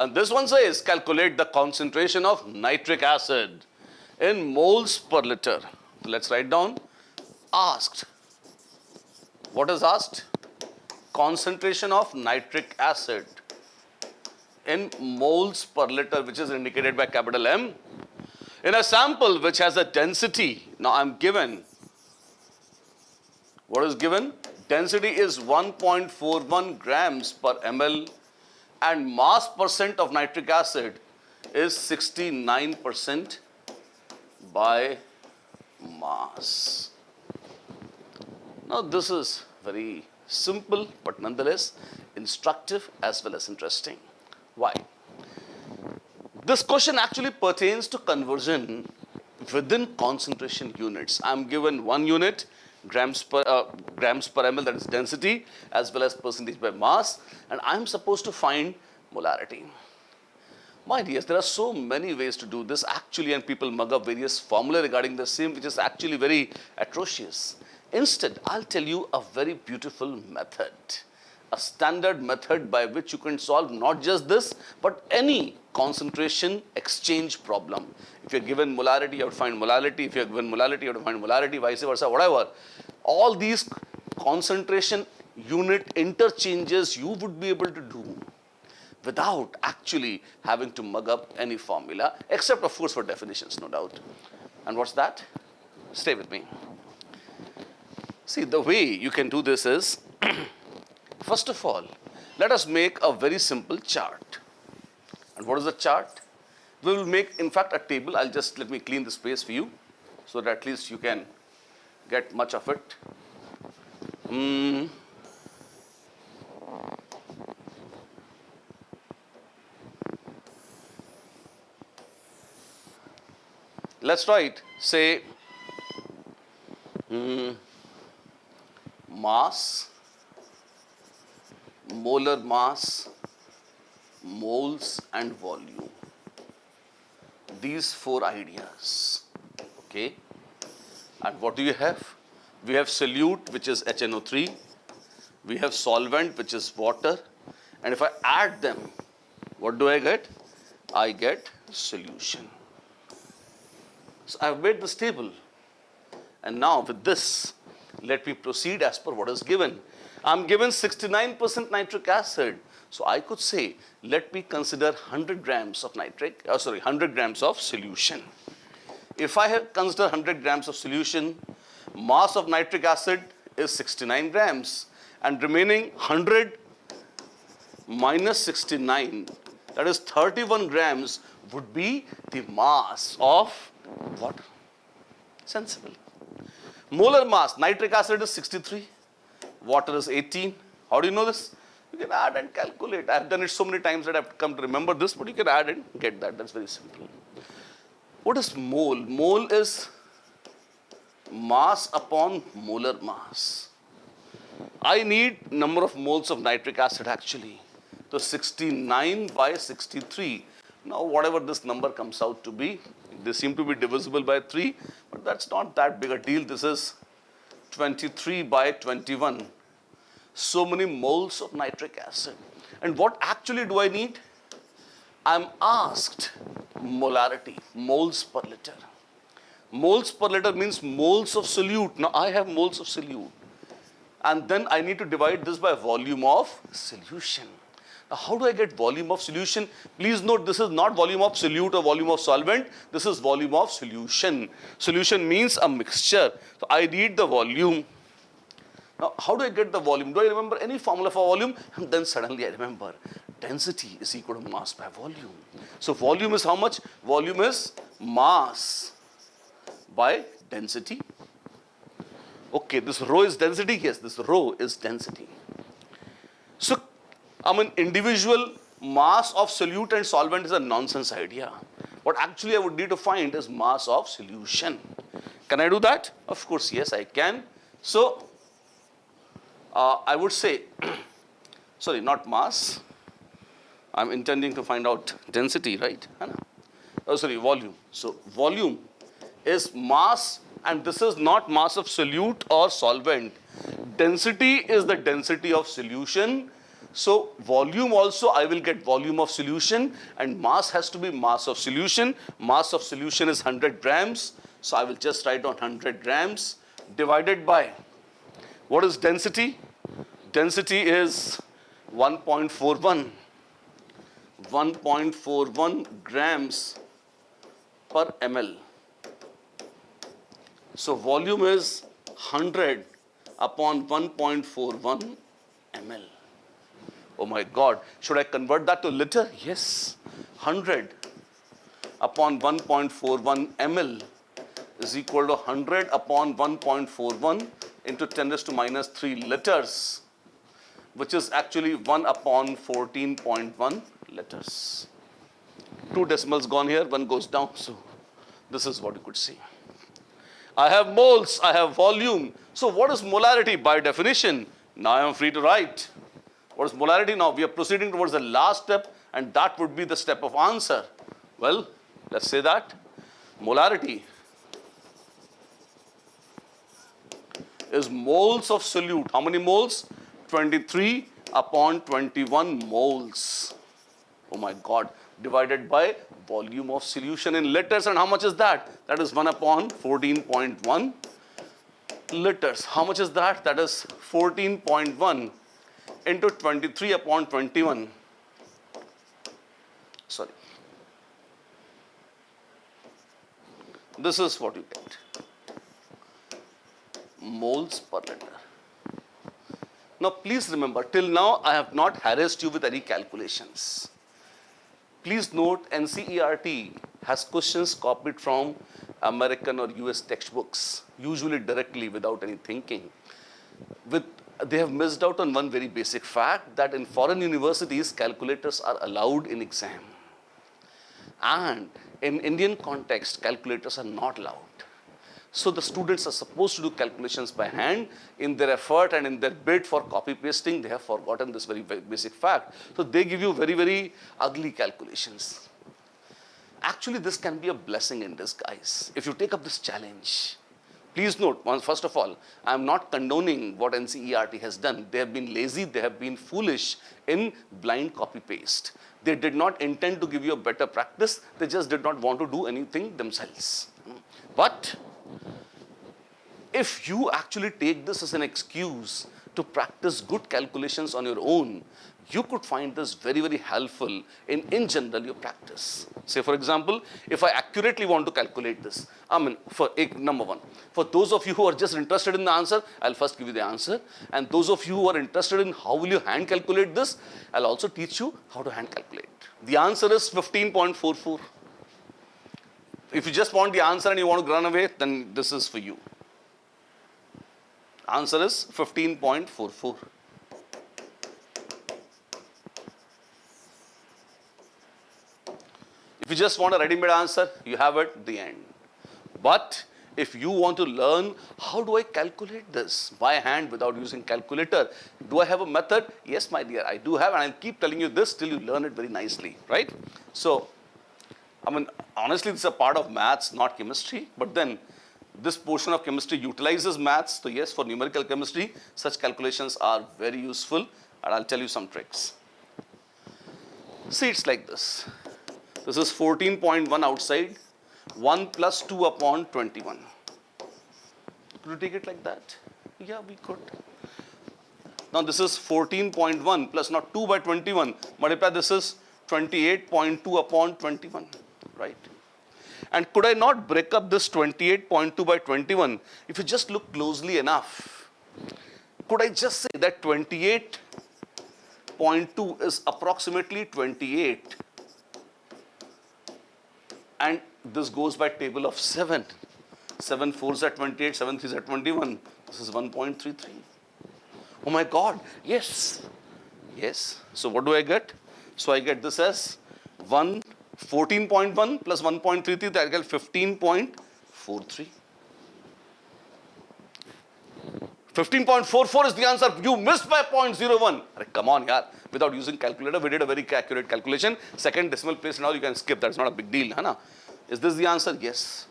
And this one says calculate the concentration of nitric acid in moles per liter. Let's write down. Asked. What is asked? Concentration of nitric acid in moles per liter, which is indicated by capital M, in a sample which has a density. Now I'm given. What is given? Density is 1.41 grams per ml and mass percent of nitric acid is 69% by mass. Now this is very simple but nonetheless instructive as well as interesting. Why? This question actually pertains to conversion within concentration units. I am given 1 unit, grams per ml, that is density, as well as percentage by mass, and I am supposed to find molarity. My dears, there are so many ways to do this actually, and people mug up various formulae regarding the same, which is actually very atrocious. Instead, I'll tell you a very beautiful method, a standard method by which you can solve not just this, but any concentration exchange problem. If you're given molarity, you have to find molality. If you're given molality, you have to find molarity, vice versa, whatever. All these concentration unit interchanges you would be able to do without actually having to mug up any formula, except of course for definitions, no doubt. And what's that? Stay with me. See, the way you can do this is, first of all, let us make a very simple chart. And what is the chart? We will make, in fact, a table. Let me clean the space for you so that at least you can get much of it. Let's write, say, mass, molar mass, moles and volume. These 4 ideas, okay? And what do you have? We have solute, which is HNO3. We have solvent, which is water. And if I add them, what do I get? I get solution. So I have made this table. And now with this, let me proceed as per what is given. I'm given 69% nitric acid. So I could say, let me consider 100 grams of 100 grams of solution. If I have considered 100 grams of solution, mass of nitric acid is 69 grams. And remaining 100 minus 69, that is 31 grams, would be the mass of water. Sensible. Molar mass, nitric acid is 63, water is 18. How do you know this? You can add and calculate. I have done it so many times that I have come to remember this, but you can add and get that. That's very simple. What is mole? Mole is mass upon molar mass. I need number of moles of nitric acid actually. So 69 by 63. Now whatever this number comes out to be, they seem to be divisible by 3, but that's not that big a deal. This is 23 by 21. So many moles of nitric acid. And what actually do I need? I'm asked molarity, moles per liter. Moles per liter means moles of solute. Now I have moles of solute. And then I need to divide this by volume of solution. Now how do I get volume of solution? Please note, this is not volume of solute or volume of solvent. This is volume of solution. Solution means a mixture. So I need the volume. Now, how do I get the volume? Do I remember any formula for volume? And then suddenly I remember density is equal to mass by volume. So volume is how much? Volume is mass by density. Okay, this rho is density? Yes, this rho is density. So, an individual mass of solute and solvent is a nonsense idea. What actually I would need to find is mass of solution. Can I do that? Of course, yes, I can. So, I would say, sorry, not mass. I'm intending to find out density, right? Oh, sorry, volume. So, volume is mass, and this is not mass of solute or solvent. Density is the density of solution. So volume also, I will get volume of solution, and mass has to be mass of solution. Mass of solution is 100 grams. So I will just write down 100 grams divided by, what is density? Density is 1.41. 1.41 grams per ml. So volume is 100 upon 1.41 ml. Oh my God, should I convert that to liter? Yes. 100 upon 1.41 ml is equal to 100 upon 1.41 into 10 raised to minus 3 liters, which is actually 1 upon 14.1 liters. 2 decimals gone here, 1 goes down. So this is what you could see. I have moles, I have volume. So what is molarity by definition? Now I am free to write. What is molarity? Now we are proceeding towards the last step, and that would be the step of answer. Well, let's say that molarity is moles of solute. How many moles? 23 upon 21 moles. Oh my God. Divided by volume of solution in liters. And how much is that? That is 1 upon 14.1 liters. How much is that? That is 14.1 into 23 upon 21. Sorry. This is what you get. Moles per liter. Now please remember, till now I have not harassed you with any calculations. Please note, NCERT has questions copied from American or US textbooks, usually directly without any thinking. They have missed out on one very basic fact, that in foreign universities, calculators are allowed in exam. And in Indian context, calculators are not allowed. So the students are supposed to do calculations by hand. In their effort and in their bid for copy pasting, they have forgotten this very, very basic fact. So they give you very, very ugly calculations. Actually, this can be a blessing in disguise if you take up this challenge. Please note, first of all, I am not condoning what NCERT has done. They have been lazy, they have been foolish in blind copy paste. They did not intend to give you a better practice, they just did not want to do anything themselves. But if you actually take this as an excuse to practice good calculations on your own, you could find this very, very helpful in general your practice. Say for example, if I accurately want to calculate this, for number one, for those of you who are just interested in the answer, I'll first give you the answer. And those of you who are interested in how will you hand calculate this, I'll also teach you how to hand calculate. The answer is 15.44. If you just want the answer and you want to run away, then this is for you. Answer is 15.44. If you just want a ready-made answer, you have it at the end. But if you want to learn how do I calculate this by hand without using calculator, do I have a method? Yes, my dear, I do have, and I'll keep telling you this till you learn it very nicely, right? So, honestly, this is a part of maths, not chemistry, but then this portion of chemistry utilizes maths. So yes, for numerical chemistry, such calculations are very useful, and I'll tell you some tricks. See, it's like this. This is 14.1 outside, 1 plus 2 upon 21. Could you take it like that? Yeah, we could. Now this is 14.1 plus not 2 by 21. Multiply this is 28.2 upon 21, right? And could I not break up this 28.2 by 21? If you just look closely enough, could I just say that 28.2 is approximately 28? And this goes by table of 7. 7 4s are 28, 7 3s are 21. This is 1.33. Oh my God, yes. Yes. So what do I get? So I get this as 14.1 plus 1.33, I get 15.43. 15.44 is the answer. You missed by 0.01. Come on, yaar. Without using calculator, we did a very accurate calculation. Second decimal place and all you can skip. That's not a big deal. Hai? Is this the answer? Yes.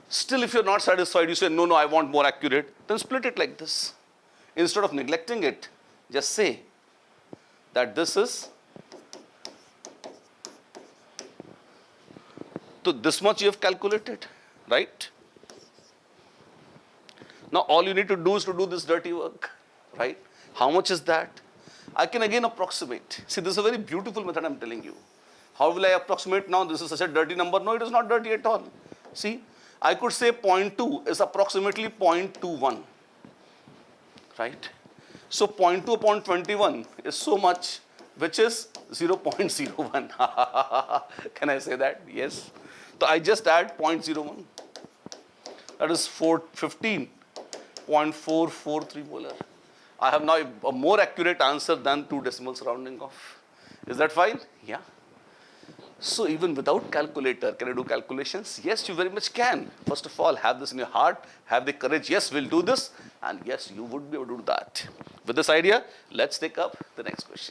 Still, if you're not satisfied, you say, no, I want more accurate. Then split it like this. Instead of neglecting it, just say that this is, so this much you have calculated, right? Now all you need to do is to do this dirty work, right? How much is that? I can again approximate. See, this is a very beautiful method I'm telling you. How will I approximate now? This is such a dirty number. No, it is not dirty at all. See, I could say 0.2 is approximately 0.21, right? So 0.2 upon 21 is so much, which is 0.01. Can I say that? Yes. So I just add 0.01. That is 15.443 molar. I have now a more accurate answer than 2 decimals rounding off. Is that fine? Yeah. So even without calculator, can I do calculations? Yes, you very much can. First of all, have this in your heart, have the courage, yes, we'll do this, and yes, you would be able to do that. With this idea, let's take up the next question.